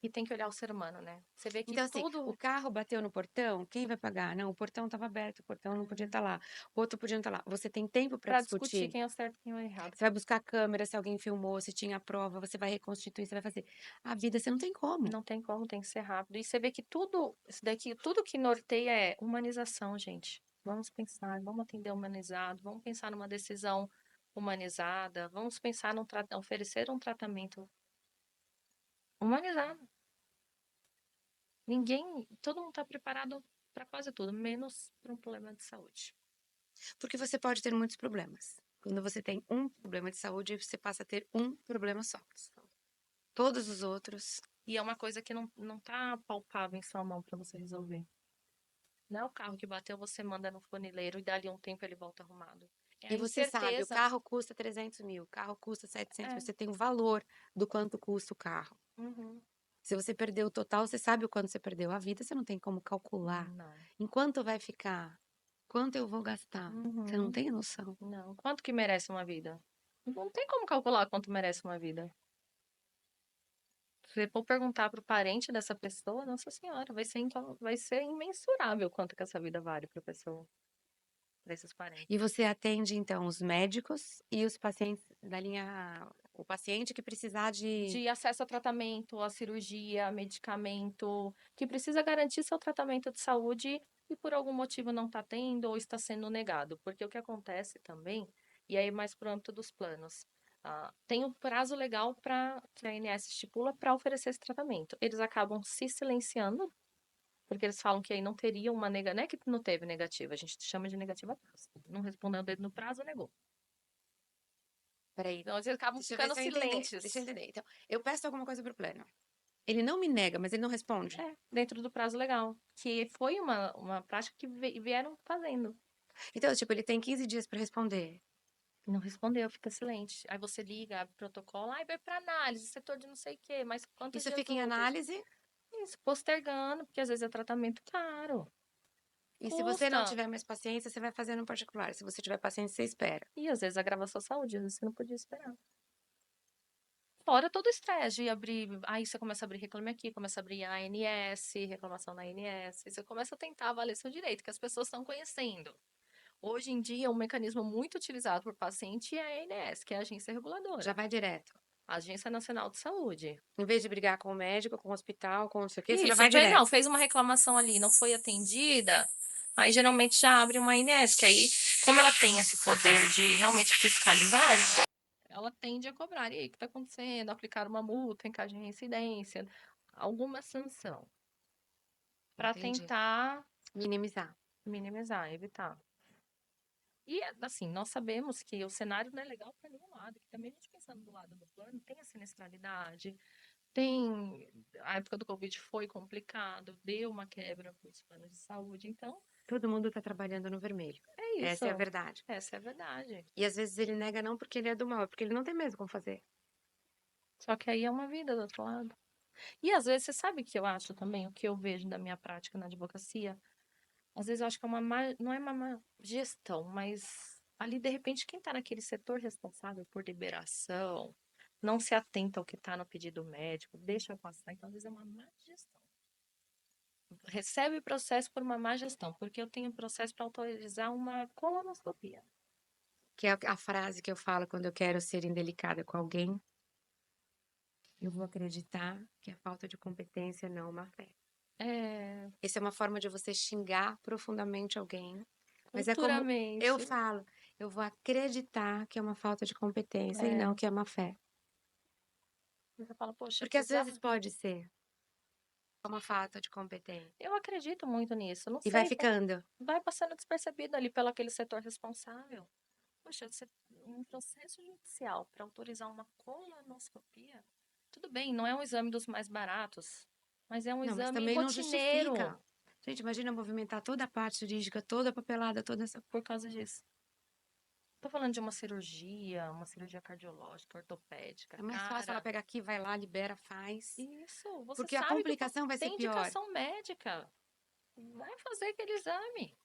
E tem que olhar o ser humano, né? Você vê que Então, assim, o tudo carro bateu no portão, quem vai pagar? Não, o portão estava aberto, o portão não podia estar lá, o outro podia não estar lá. Você tem tempo para para discutir discutir. quem é o certo e quem é o errado. Você vai buscar a câmera, se alguém filmou, se tinha prova, você vai reconstituir, você vai fazer. A vida, você não tem como. Não tem como, tem que ser rápido. E você vê que tudo, isso daqui, tudo que norteia é humanização, gente. Vamos pensar, vamos atender humanizado, vamos pensar numa decisão humanizada, vamos pensar oferecer um tratamento humanizado. Todo mundo está preparado para quase tudo, menos para um problema de saúde. Porque você pode ter muitos problemas. Quando você tem um problema de saúde, você passa a ter um problema só. Todos os outros. E é uma coisa que não tá palpável em sua mão para você resolver. Não é o carro que bateu, você manda no funileiro e dali um tempo ele volta arrumado. É E a você sabe, o incerteza. carro custa 300 mil, o carro custa 700 mil. É. Você tem o valor do quanto custa o carro. Uhum. Se você perdeu o total, você sabe o quanto você perdeu. A vida, você não tem como calcular. Não. Enquanto vai ficar? Quanto eu vou gastar? Você não Uhum. tem noção. Não. Quanto que merece uma vida? Não tem como calcular quanto merece uma vida. Se você for perguntar para o parente dessa pessoa, Nossa Senhora, vai ser imensurável quanto que essa vida vale para a pessoa, para esses parentes. E você atende, então, os médicos e os pacientes da linha. O paciente que precisar de. De acesso a tratamento, a cirurgia, a medicamento, que precisa garantir seu tratamento de saúde e por algum motivo não está tendo ou está sendo negado. Porque o que acontece também, e aí mais para o âmbito dos planos, tem um prazo legal que a ANS estipula para oferecer esse tratamento. Eles acabam se silenciando, porque eles falam que aí não teria uma negativa, não é que não teve negativa, a gente chama de negativa tácita. Não respondeu dentro no prazo, negou. Peraí, Então, eles acabam deixa eu ver ficando se eu entender. Deixa eu silentes. entender. Então, eu peço alguma coisa pro plano. Ele não me nega, mas ele não responde. É, dentro do prazo legal. Que foi uma prática que vieram fazendo. Então, tipo, ele tem 15 dias para responder. Não respondeu, fica silente. Aí você liga, abre protocolo, ai, vai pra análise, setor de não sei o quê, mas quantos Isso dias fica em úteis? análise. Isso, postergando, porque às vezes é tratamento caro. E se você não Custa. tiver mais paciência, você vai fazer no particular. Se você tiver paciência, você espera. E às vezes agrava a sua saúde, às vezes você não podia esperar. Fora todo o estresse de abrir. Aí você começa a abrir reclame aqui, começa a abrir a ANS, reclamação na ANS. Você começa a tentar valer seu direito, que as pessoas estão conhecendo. Hoje em dia, um mecanismo muito utilizado por paciente é a ANS, que é a agência Já reguladora, vai direto. a Agência Nacional de Saúde. Em vez de brigar com o médico, com o hospital, com não sei o quê, você já Isso, vai direto. fez uma reclamação ali, não foi atendida, aí geralmente já abre uma ANS, que aí, como ela tem esse poder de realmente fiscalizar, ela tende a cobrar. E aí, o que está acontecendo? Aplicar uma multa em caso de reincidência, alguma sanção, para Entendi. tentar Minimizar. minimizar, evitar. E, assim, nós sabemos que o cenário não é legal para nenhum lado, que também a gente pensando do lado do plano, tem a sinistralidade, tem a época do Covid foi complicado, deu uma quebra para os planos de saúde, então Todo mundo tá trabalhando no vermelho. é Essa é a isso. verdade. Essa é a verdade. E às vezes ele nega não porque ele é do mal, é porque ele não tem mesmo como fazer. Só que aí é uma vida do outro lado. E às vezes, você sabe o que eu acho também, o que eu vejo da minha prática na advocacia? Às vezes eu acho que é não é uma má gestão, mas ali, de repente, quem está naquele setor responsável por liberação, não se atenta ao que está no pedido médico, deixa passar. Então, às vezes é uma má gestão. Recebe o processo por uma má gestão, porque eu tenho processo para autorizar uma colonoscopia. Que é a frase que eu falo quando eu quero ser indelicada com alguém. Eu vou acreditar que é falta de competência, não má fé. É, Essa é uma forma de você xingar profundamente alguém, mas é como eu culturalmente, falo, eu vou acreditar que é uma falta de competência e não é, que é má fé. você fala, poxa, eu Porque às vezes precisava. pode ser uma falta de competência. Eu acredito muito nisso, não E vai sei, ficando. vai passando despercebido ali pelo aquele setor responsável. Poxa, um processo judicial para autorizar uma colonoscopia, tudo bem, não é um exame dos mais baratos, mas é um Não, mas exame também não rotineiro justifica. Gente, imagina movimentar toda a parte jurídica, toda a papelada, toda essa. por causa disso. Tô falando de uma cirurgia cardiológica, ortopédica, É mais fácil ela cara. pegar aqui, vai lá, libera, faz. Isso, você Porque a sabe que complicação vai ser tem pior. indicação médica. Vai fazer aquele exame.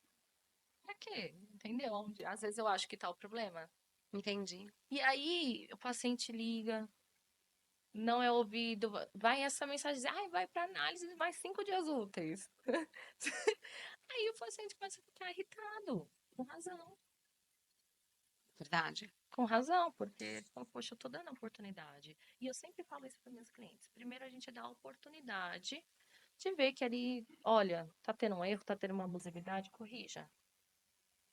Pra quê? Entendeu? Às vezes eu acho que tá o problema. Entendi. E aí o paciente liga, não é ouvido, vai essa mensagem, ai, vai para análise mais 5 dias úteis. Aí o paciente começa a ficar irritado, com razão. Verdade. Com razão, porque ele fala, poxa, eu tô dando a oportunidade. E eu sempre falo isso para meus clientes. Primeiro a gente dá a oportunidade de ver que ali, olha, tá tendo um erro, tá tendo uma abusividade, corrija.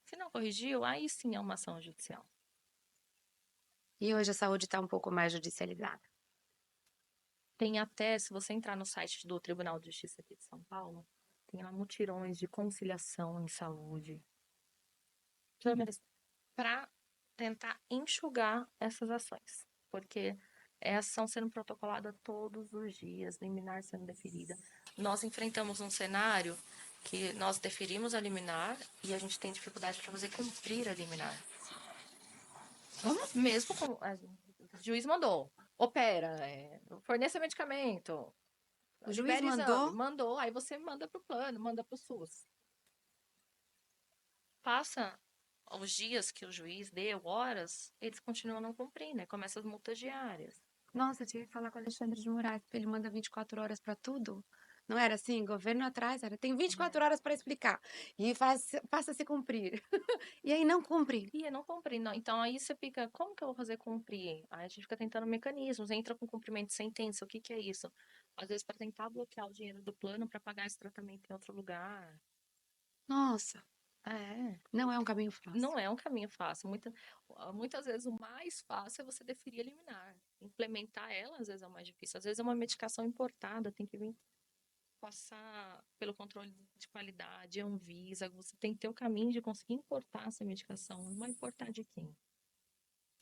Se não corrigiu, aí sim é uma ação judicial. E hoje a saúde está um pouco mais judicializada. Tem até, se você entrar no site do Tribunal de Justiça aqui de São Paulo, tem lá mutirões de conciliação em saúde, para tentar enxugar essas ações, porque é ação sendo protocolada todos os dias, liminar sendo deferida. Nós enfrentamos um cenário que nós deferimos a liminar e a gente tem dificuldade para fazer cumprir a liminar. Mesmo com. O juiz mandou, opera, forneça medicamento, O juiz libera exame, mandou, mandou, aí você manda para o plano, manda para o SUS. Passa os dias que o juiz deu, horas, eles continuam não cumprindo, né? Começa as multas diárias. nossa, eu tive que falar com o Alexandre de Moraes, porque ele manda 24 horas para tudo. Não era assim? Governo atrás, era, tem 24 horas para explicar e faça se cumprir. E aí não cumpre. E eu não cumpri, não. Então aí você fica, como que eu vou fazer cumprir? Aí a gente fica tentando mecanismos, entra com cumprimento de sentença, o que que é isso? Às vezes para tentar bloquear o dinheiro do plano para pagar esse tratamento em outro lugar. Nossa, É, não é um caminho fácil. não é um caminho fácil. Muitas vezes o mais fácil é você deferir eliminar. Implementar ela, às vezes, é o mais difícil. Às vezes é uma medicação importada, tem que vir passar pelo controle de qualidade, Anvisa. Você tem que ter o caminho de conseguir importar essa medicação. Não vai importar de quem?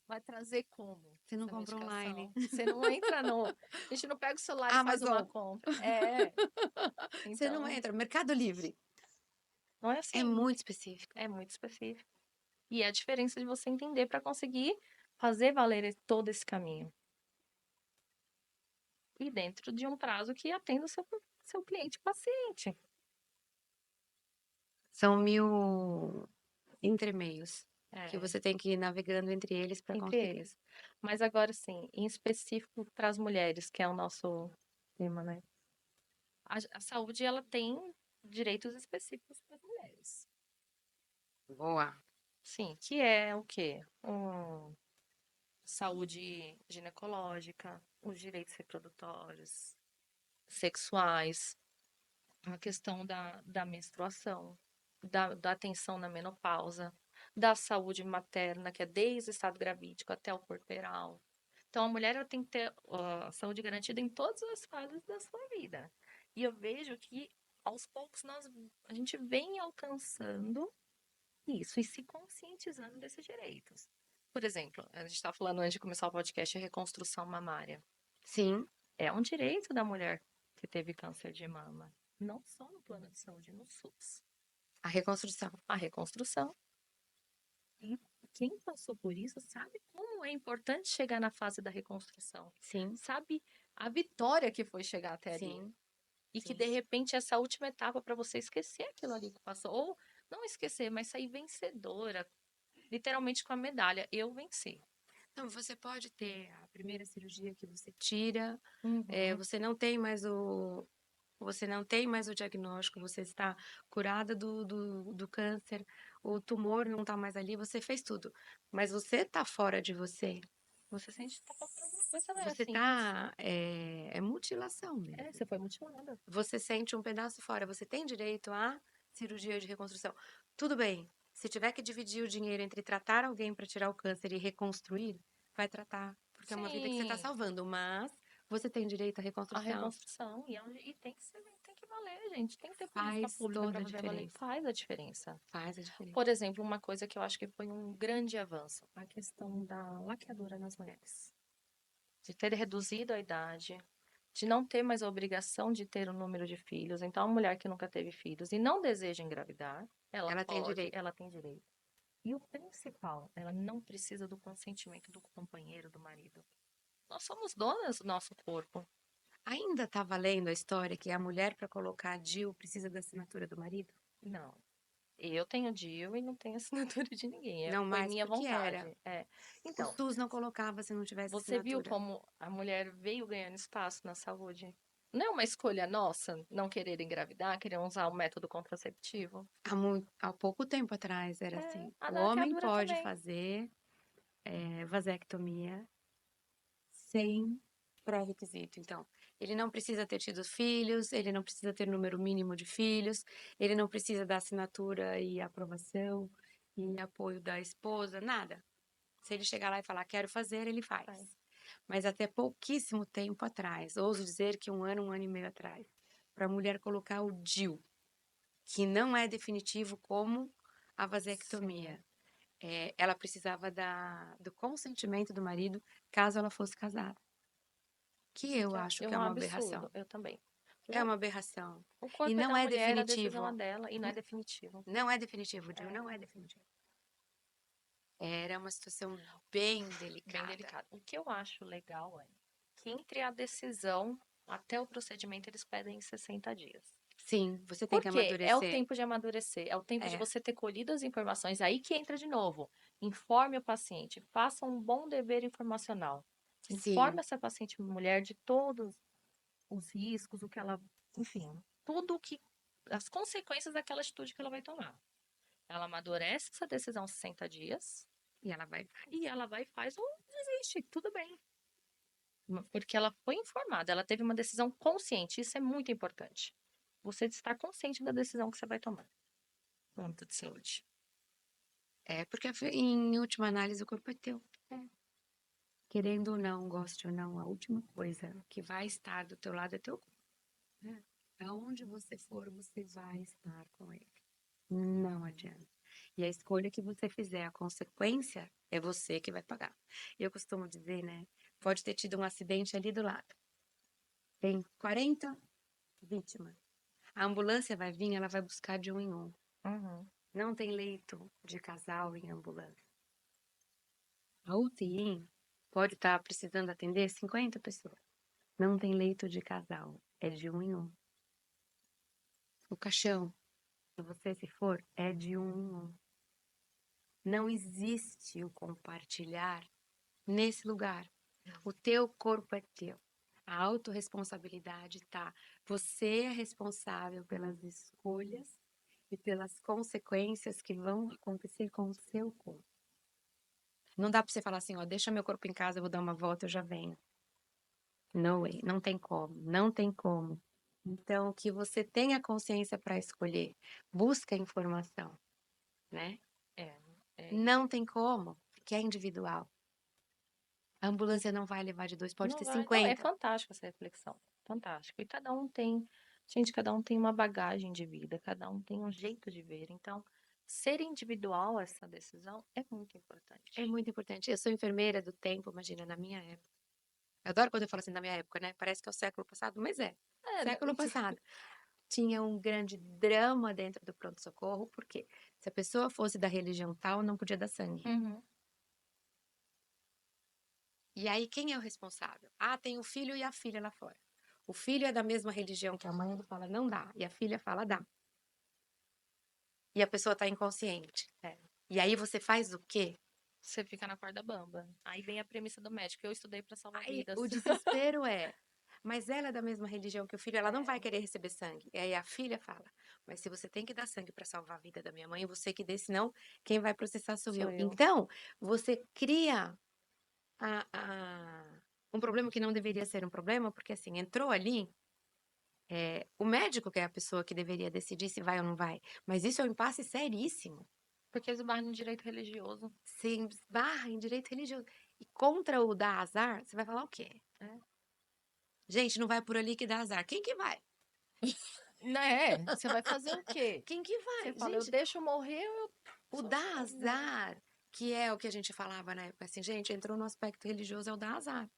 Vai trazer como Você não essa compra online. medicação? Você não entra no. A gente não pega o celular e faz uma Amazon. compra. É. Você não Então, entra. Mercado Livre. não é É assim. muito específico. É muito específico. E é a diferença de você entender para conseguir fazer valer todo esse caminho. E dentro de um prazo que atenda o seu cliente paciente. São 1000 entremeios que É, você tem que ir navegando entre eles para entre conseguir. eles. Mas agora sim, em específico para as mulheres, que é o nosso tema, né? A saúde, ela tem direitos específicos para as mulheres. Boa. Sim, que é o quê? Saúde ginecológica, os direitos reprodutórios, sexuais, a questão da menstruação, da atenção na menopausa, da saúde materna, que é desde o estado gravídico até o puerperal. Então, a mulher ela tem que ter a saúde garantida em todas as fases da sua vida. E eu vejo que, aos poucos, a gente vem alcançando Isso, e se conscientizando desses direitos. Por exemplo, a gente estava falando antes de começar o podcast, a reconstrução mamária. Sim, É um direito da mulher que teve câncer de mama, não só no plano de saúde, no SUS. a reconstrução. A reconstrução. E quem passou por isso sabe como é importante chegar na fase da reconstrução. Sim, Sabe a vitória que foi chegar até ali. sim, E que sim. de repente essa última etapa para você esquecer aquilo ali que passou. Ou não esquecer, mas sair vencedora, literalmente com a medalha. Eu venci. Não, você pode ter a primeira cirurgia que você tira, Uhum. você não tem mais o diagnóstico, você está curada do câncer, o tumor não está mais ali, você fez tudo. Mas você está fora de você. Você sente que tá faltando alguma coisa, né? Você Assim, está. É mutilação mesmo. você foi mutilada. Você sente um pedaço fora. Você tem direito à cirurgia de reconstrução. Tudo bem. Se tiver que dividir o dinheiro entre tratar alguém para tirar o câncer e reconstruir, vai tratar. Porque é uma vida que você está Sim, salvando. Mas você tem direito à a reconstrução. reconstrução. E tem que ser, tem que valer, gente. Tem que ter política Faz pública para toda a fazer valer. diferença. Faz a diferença. Faz a diferença. Por exemplo, uma coisa que eu acho que foi um grande avanço, a questão da laqueadura nas mulheres. De ter reduzido a idade, de não ter mais a obrigação de ter um número de filhos. Então, a mulher que nunca teve filhos e não deseja engravidar, ela Ela tem pode, direito. ela tem direito. E o principal, ela não precisa do consentimento do companheiro, do marido. Nós somos donas do nosso corpo. Ainda está valendo a história que a mulher, para colocar a DIU, precisa da assinatura do marido? Não. Eu tenho DIU e não tenho assinatura de ninguém. Não Foi mais, minha porque era. vontade. É. O Então, SUS não colocava se não tivesse você viu assinatura. como a mulher veio ganhando espaço na saúde? Não é uma escolha nossa não querer engravidar, querer usar o método contraceptivo? Há pouco tempo atrás era É, assim. a O homem laqueadura pode também. fazer vasectomia sem pré-requisito. Então, ele não precisa ter tido filhos, ele não precisa ter número mínimo de filhos, ele não precisa da assinatura e aprovação e apoio da esposa, nada. Se ele chegar lá e falar quero fazer, ele faz. Faz. Mas até pouquíssimo tempo atrás, ouso dizer que um ano e meio atrás, para a mulher colocar o DIU, que não é definitivo como a Sim. vasectomia. Ela precisava do consentimento do marido caso ela fosse casada. Que Isso eu que acho é que é um uma aberração. aberração. Eu também. É O, uma aberração. o E corpo é não da é mulher, a decisão é definitivo. dela e não é definitivo. Não é definitivo, Dil, É não é definitivo. Era uma situação bem bem delicada. delicado. O que eu acho legal é que entre a decisão até o procedimento eles pedem 60 dias. Sim, você tem Por que quê? É o amadurecer. tempo de amadurecer, é o tempo de É, você ter colhido as informações. Aí que entra de novo. Informe o paciente, faça um bom dever informacional. Informe sim, essa paciente mulher de todos os riscos, o que ela, enfim, tudo o que as consequências daquela atitude que ela vai tomar. Ela amadurece essa decisão 60 dias e ela vai. e ela vai e faz ou desiste, tudo bem. Porque ela foi informada, ela teve uma decisão consciente, isso é muito importante. Você estar consciente da decisão que você vai tomar no âmbito de saúde. Porque em última análise o corpo é teu. Querendo ou não, goste ou não, a última coisa que vai estar do teu lado é teu corpo. Né? Aonde você for, você vai estar com ele. Não adianta. E a escolha que você fizer, a consequência é você que vai pagar. Eu costumo dizer, né? Pode ter tido um acidente ali do lado. Tem 40 vítimas. A ambulância vai vir, ela vai buscar de um em um. Uhum. Não tem leito de casal em ambulância. A UTI pode estar precisando atender 50 pessoas. Não tem leito de casal, é de um em um. O caixão, se você se for, é de um em um. Não existe o compartilhar nesse lugar. O teu corpo é teu. A autorresponsabilidade tá. Você é responsável pelas escolhas e pelas consequências que vão acontecer com o seu corpo. Não dá para você falar assim, ó, deixa meu corpo em casa, eu vou dar uma volta, eu já venho. No way, não tem como, não tem como. Então, que você tenha consciência para escolher, busca informação, né? É, Não tem como, porque é individual. A ambulância não vai levar de dois, pode não ter vai, não, é 50. fantástico essa reflexão, fantástico. E cada um tem, gente, cada um tem uma bagagem de vida, cada um tem um jeito de ver. Então, ser individual essa decisão é muito É importante. muito importante. Eu sou enfermeira do tempo, imagina, na minha época. Eu adoro quando eu falo assim da minha época, né? Parece que é o século passado, mas é. É, não, Século passado. Tinha um grande drama dentro do pronto-socorro, porque se a pessoa fosse da religião tal, não podia dar sangue. uhum, E aí, quem é o responsável? Ah, tem o filho e a filha lá fora. O filho é da mesma religião que a mãe, ele fala, não dá. E a filha fala, dá. E a pessoa está inconsciente. é. E aí você faz o quê? Você fica na corda bamba. Aí vem a premissa do médico. Eu estudei para salvar Aí vidas. o desespero é, mas ela é da mesma religião que o filho, ela não vai É, querer receber sangue. E aí a filha fala, mas se você tem que dar sangue para salvar a vida da minha mãe, você que dê, senão quem vai processar sou sou eu. eu. Então, você cria um problema que não deveria ser um problema, porque assim, entrou ali, o médico que é a pessoa que deveria decidir se vai ou não vai. Mas isso é um impasse seríssimo. Porque esbarra no direito religioso. Você esbarra em direito religioso. E contra o dar azar, você vai falar o quê? É. Gente, não vai por ali que dá azar. Quem que vai? Né? Você vai fazer o quê? Quem que Você vai? fala, eu Gente, deixo morrer ou eu o sou dar socorrida? azar, que é o que a gente falava na época, assim, gente, entrou no aspecto religioso, é o dar azar.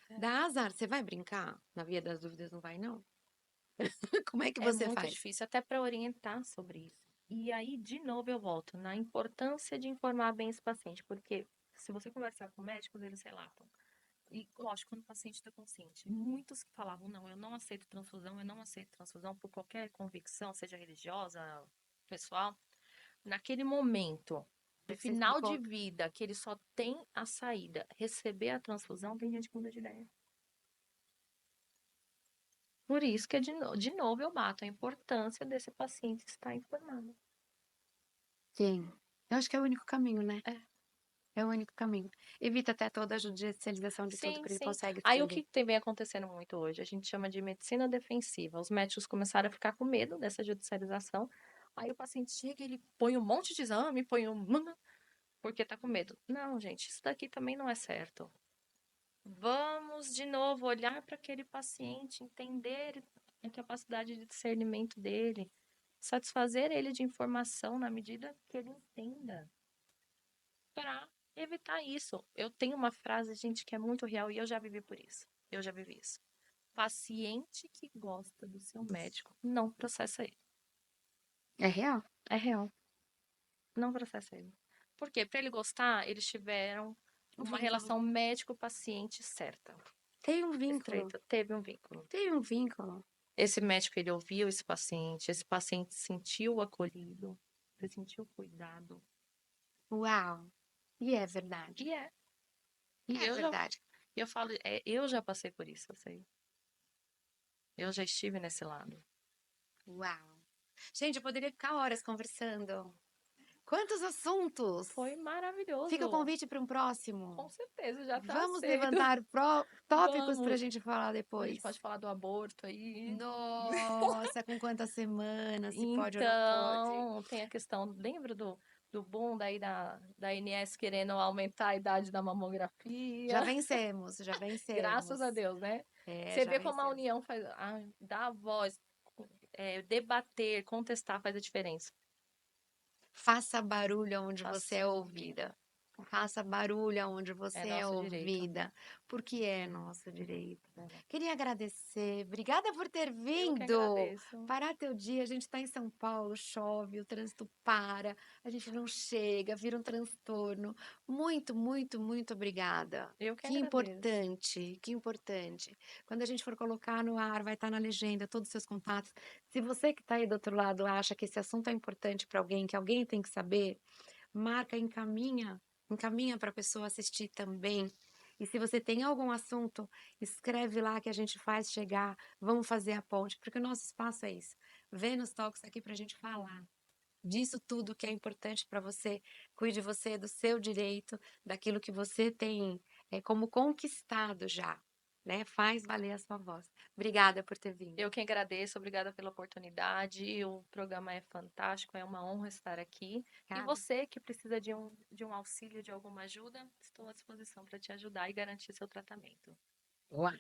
É. Dá azar, você vai brincar? Na via das dúvidas não vai, não? Como é que É você muito faz? difícil até para orientar sobre isso. E aí, de novo, eu volto na importância de informar bem esse paciente, porque se você conversar com médicos, eles relatam. E, lógico, quando o paciente está consciente. Muitos que falavam, não, eu não aceito transfusão, eu não aceito transfusão por qualquer convicção, seja religiosa, pessoal. Naquele momento, de Você se final de encontra. vida, que ele só tem a saída, receber a transfusão, tem gente que muda de ideia. Por isso que, de novo, eu bato a importância desse paciente estar informado. Sim. Eu acho que é o único caminho, né? É. É o único caminho. Evita até toda a judicialização de tudo, Sim, porque ele sim. consegue Aí o escolher. que vem acontecendo muito hoje? A gente chama de medicina defensiva. Os médicos começaram a ficar com medo dessa judicialização. Aí o paciente chega, ele põe um monte de exame, põe um. Porque tá com medo. Não, gente, isso daqui também não é certo. Vamos de novo olhar para aquele paciente, entender a capacidade de discernimento dele, satisfazer ele de informação na medida que ele entenda, para evitar isso. Eu tenho uma frase, gente, que é muito real e eu já vivi por isso. Eu já vivi isso. Paciente que gosta do seu médico, não processa ele. É real. É real. Não processa ele. Por quê? Para ele gostar, eles tiveram Um uma vínculo. relação médico-paciente certa. Tem um vínculo. Estreita. Teve um vínculo. Tem um vínculo. Esse médico, ele ouviu esse paciente se sentiu acolhido, se sentiu cuidado. Uau! E é verdade. E é. E E é verdade. eu falo, eu já passei por isso, eu sei. Eu já estive nesse lado. Uau! Gente, eu poderia ficar horas conversando. Quantos assuntos! Foi Fica o maravilhoso. convite para um próximo. Com certeza, já tá Vamos aceito. levantar tópicos para a Vamos. gente falar A gente depois. pode falar do aborto aí. Nossa, com quantas semanas, se pode ou não pode. Então, tem a questão, lembra do boom daí da ANS querendo aumentar a idade da mamografia? Já vencemos, já Graças vencemos. a Deus, né? É, Você já vê como a vencemos. união faz, dá a voz, debater, contestar faz a diferença. Faça barulho onde você é Faça ouvida. Faça barulho onde é você é nosso direito. ouvida, porque é nosso direito. É. Queria agradecer, obrigada por ter Eu que vindo. agradeço. Parar teu dia, a gente está em São Paulo, chove, o trânsito para, a gente não chega, vira um transtorno. Muito, muito, muito obrigada. Eu que Que agradeço. importante, que importante. Quando a gente for colocar no ar, vai estar na legenda todos os seus contatos. Se você que está aí do outro lado acha que esse assunto é importante para alguém, que alguém tem que saber, marca, encaminha para a pessoa assistir também. E se você tem algum assunto, escreve lá que a gente faz chegar. Vamos fazer a ponte, porque o nosso espaço é isso. Vênus Talks tá aqui para a gente falar disso tudo que é importante para você. Cuide você do seu direito, daquilo que você tem como conquistado já, né? Faz valer a sua voz. Obrigada por ter vindo. Eu que agradeço, obrigada pela oportunidade. O programa é fantástico, é uma honra estar aqui. E Obrigada. você que precisa de um auxílio, de alguma ajuda, estou à disposição para te ajudar e garantir seu tratamento. Boa.